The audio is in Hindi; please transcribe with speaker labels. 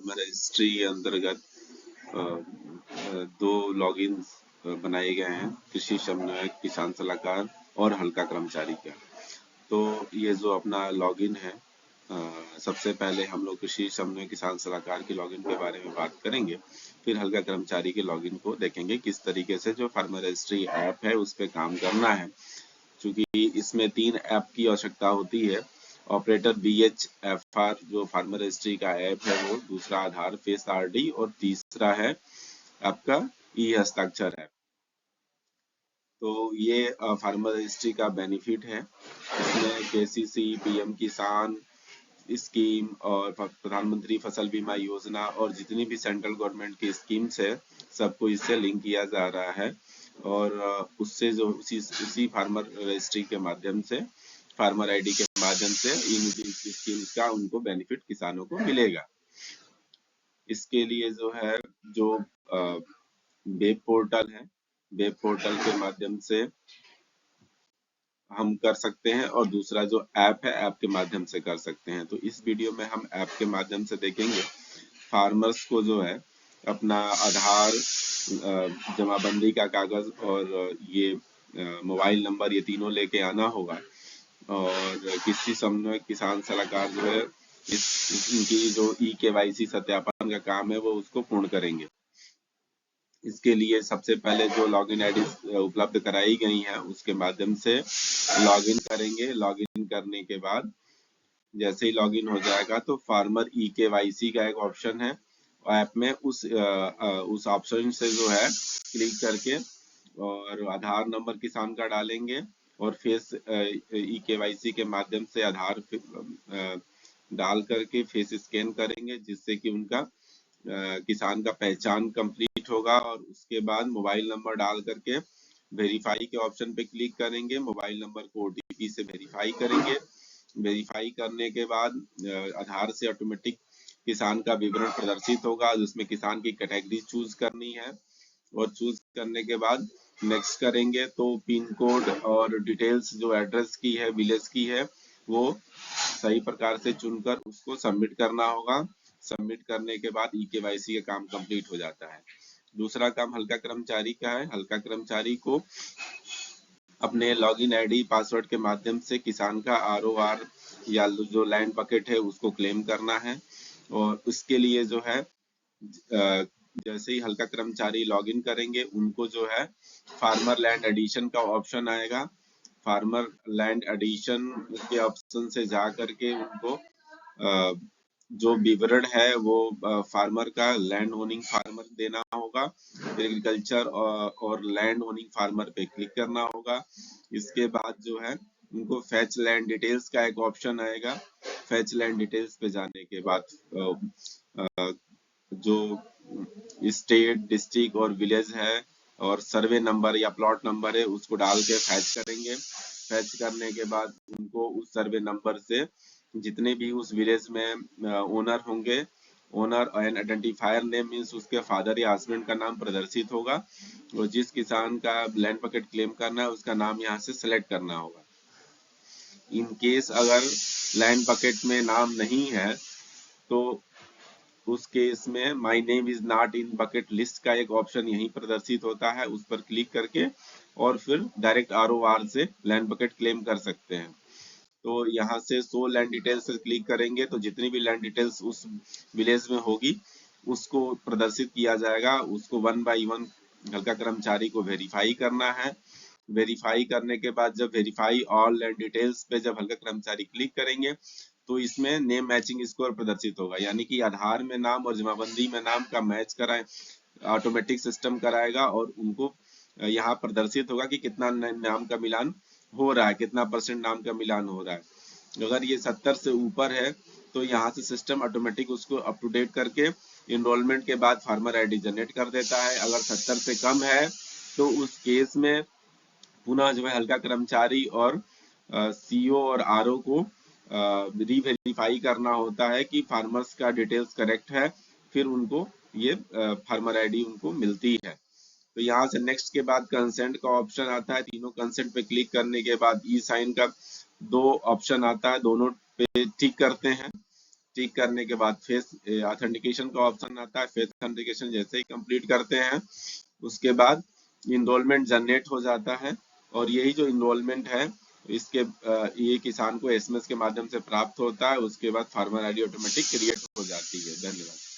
Speaker 1: फार्मर रजिस्ट्री अंतर्गत दो लॉगिन बनाए गए हैं, कृषि समन्वयक, किसान सलाहकार और हल्का कर्मचारी का। तो ये जो अपना लॉगिन है, सबसे पहले हम लोग कृषि समन्वय किसान सलाहकार के लॉगिन के बारे में बात करेंगे, फिर हल्का कर्मचारी के लॉगिन को देखेंगे किस तरीके से जो फार्मर रजिस्ट्री ऐप है उस पर काम करना है। क्योंकि इसमें 3 ऐप की आवश्यकता होती है, ऑपरेटर BHFR जो फार्मर रजिस्ट्री का ऐप है वो, दूसरा आधार फेस RD और तीसरा है आपका हस्ताक्षर ऐप। तो ये फार्मर रजिस्ट्री का बेनिफिट है। इसमें KCC, PM किसान स्कीम और प्रधानमंत्री फसल बीमा योजना और जितनी भी सेंट्रल गवर्नमेंट की स्कीम्स है सबको इससे लिंक किया जा रहा है, और उससे जो उसी फार्मर रजिस्ट्री के माध्यम से, फार्मर ID के माध्यम से इन स्कीम्स का उनको बेनिफिट किसानों को मिलेगा। इसके लिए जो है जो वेब पोर्टल है, वेब पोर्टल के माध्यम से हम कर सकते हैं, और दूसरा जो ऐप है ऐप के माध्यम से कर सकते हैं। तो इस वीडियो में हम ऐप के माध्यम से देखेंगे। फार्मर्स को जो है अपना आधार, जमाबंदी का कागज और ये मोबाइल नंबर, ये तीनों लेके आना होगा, और कृषि समन्वय किसान सलाहकार जो है इनकी जो KYC सत्यापन का काम है वो उसको पूर्ण करेंगे। इसके लिए सबसे पहले जो लॉगिन आईडी उपलब्ध कराई गई है उसके माध्यम से लॉगिन करेंगे। लॉगिन करने के बाद जैसे ही लॉगिन हो जाएगा तो फार्मर KYC का एक ऑप्शन है ऐप में, उस ऑप्शन से जो है क्लिक करके और आधार नंबर किसान का डालेंगे और फेस KYC के माध्यम से आधार डाल करके फेस स्कैन करेंगे, जिससे कि उनका किसान का पहचान कंप्लीट होगा। और उसके बाद मोबाइल नंबर डाल करके वेरीफाई के ऑप्शन पे क्लिक करेंगे। मोबाइल नंबर को OTP से वेरीफाई करेंगे। वेरीफाई करने के बाद आधार से ऑटोमेटिक किसान का विवरण प्रदर्शित होगा, जिसमें किसान की कैटेगरी चूज करनी है, और चूज करने के बाद नेक्स्ट करेंगे तो पिन कोड और डिटेल्स जो एड्रेस की है, विलेज की है, वो सही प्रकार से चुनकर उसको सबमिट करना होगा। सबमिट करने के बाद KYC का काम कंप्लीट हो जाता है। दूसरा काम हल्का कर्मचारी का है। हल्का कर्मचारी को अपने लॉगिन आईडी पासवर्ड के माध्यम से किसान का ROR या जो लैंड बकेट है उसको क्लेम करना है, और उसके लिए जो है जैसे ही हल्का कर्मचारी लॉगिन करेंगे उनको जो है फार्मर लैंड एडिशन का ऑप्शन आएगा। फार्मर लैंड एडिशन के ऑप्शन से जा करके उनको जो विवरण है वो फार्मर का लैंड ओनिंग फार्मर देना होगा। एग्रीकल्चर और लैंड ओनिंग फार्मर पे क्लिक करना होगा। इसके बाद जो है उनको फैच लैंड डिटेल्स का एक ऑप्शन आएगा। फैच लैंड डिटेल्स पे जाने के बाद जो स्टेट, डिस्ट्रिक्ट और विलेज है और सर्वे नंबर या प्लॉट नंबर है उसको डाल के फैच करेंगे। फैच करने के बाद उनको उस सर्वे नंबर से जितने भी उस विलेज में ओनर होंगे, owner and identifier name means उसके फादर या हस्बैंड का नाम प्रदर्शित होगा, और जिस किसान का लैंड बकेट क्लेम करना है उसका नाम यहाँ से सेलेक्ट करना होगा। इन केस अगर लैंड बकेट में नाम नहीं है तो उस केस में my name is not in bucket list का एक ऑप्शन यहीं प्रदर्शित होता है, उस पर क्लिक करके और फिर डायरेक्ट ROR से लैंड बकेट क्लेम कर सकते हैं। तो यहाँ से 100 लैंड डिटेल्स से क्लिक करेंगे तो जितनी भी लैंड डिटेल्स उस विलेज में होगी उसको प्रदर्शित किया जाएगा। उसको 1 बाय 1 हल्का कर्मचारी को वेरीफाई करना है। वेरीफाई करने के बाद जब वेरीफाई ऑल लैंड डिटेल्स पे जब हल्का कर्मचारी क्लिक करेंगे तो इसमें नेम मैचिंग स्कोर प्रदर्शित होगा, यानी कि आधार में नाम और जमाबंदी में नाम का मैच कराए ऑटोमेटिक सिस्टम कराएगा, और उनको यहाँ प्रदर्शित होगा कि कितना नाम का मिलान हो रहा है, कितना % नाम का मिलान हो रहा है। अगर ये 70 से ऊपर है तो यहाँ से सिस्टम ऑटोमेटिक उसको अप टू डेट करके इनरोलमेंट के बाद फार्मर आईडी जनरेट कर देता है। अगर 70 से कम है तो उस केस में पुनः जो है हल्का कर्मचारी और CO और RO को रीवेरीफाई करना होता है कि फार्मर्स का डिटेल्स करेक्ट है, फिर उनको ये फार्मर आईडी उनको मिलती है। तो यहाँ से नेक्स्ट के बाद कंसेंट का ऑप्शन आता है। तीनों कंसेंट पे क्लिक करने के बाद साइन का 2 ऑप्शन आता है, दोनों पे टिक करते हैं। टिक करने के बाद फेस ऑथेंटिकेशन का ऑप्शन आता है। फेस ऑथेंटिकेशन जैसे ही कंप्लीट करते हैं उसके बाद इनरोलमेंट जनरेट हो जाता है, और यही जो इनरोलमेंट है इसके ये किसान को एसएमएस के माध्यम से प्राप्त होता है। उसके बाद फार्मर आईडी ऑटोमेटिक क्रिएट हो जाती है। धन्यवाद।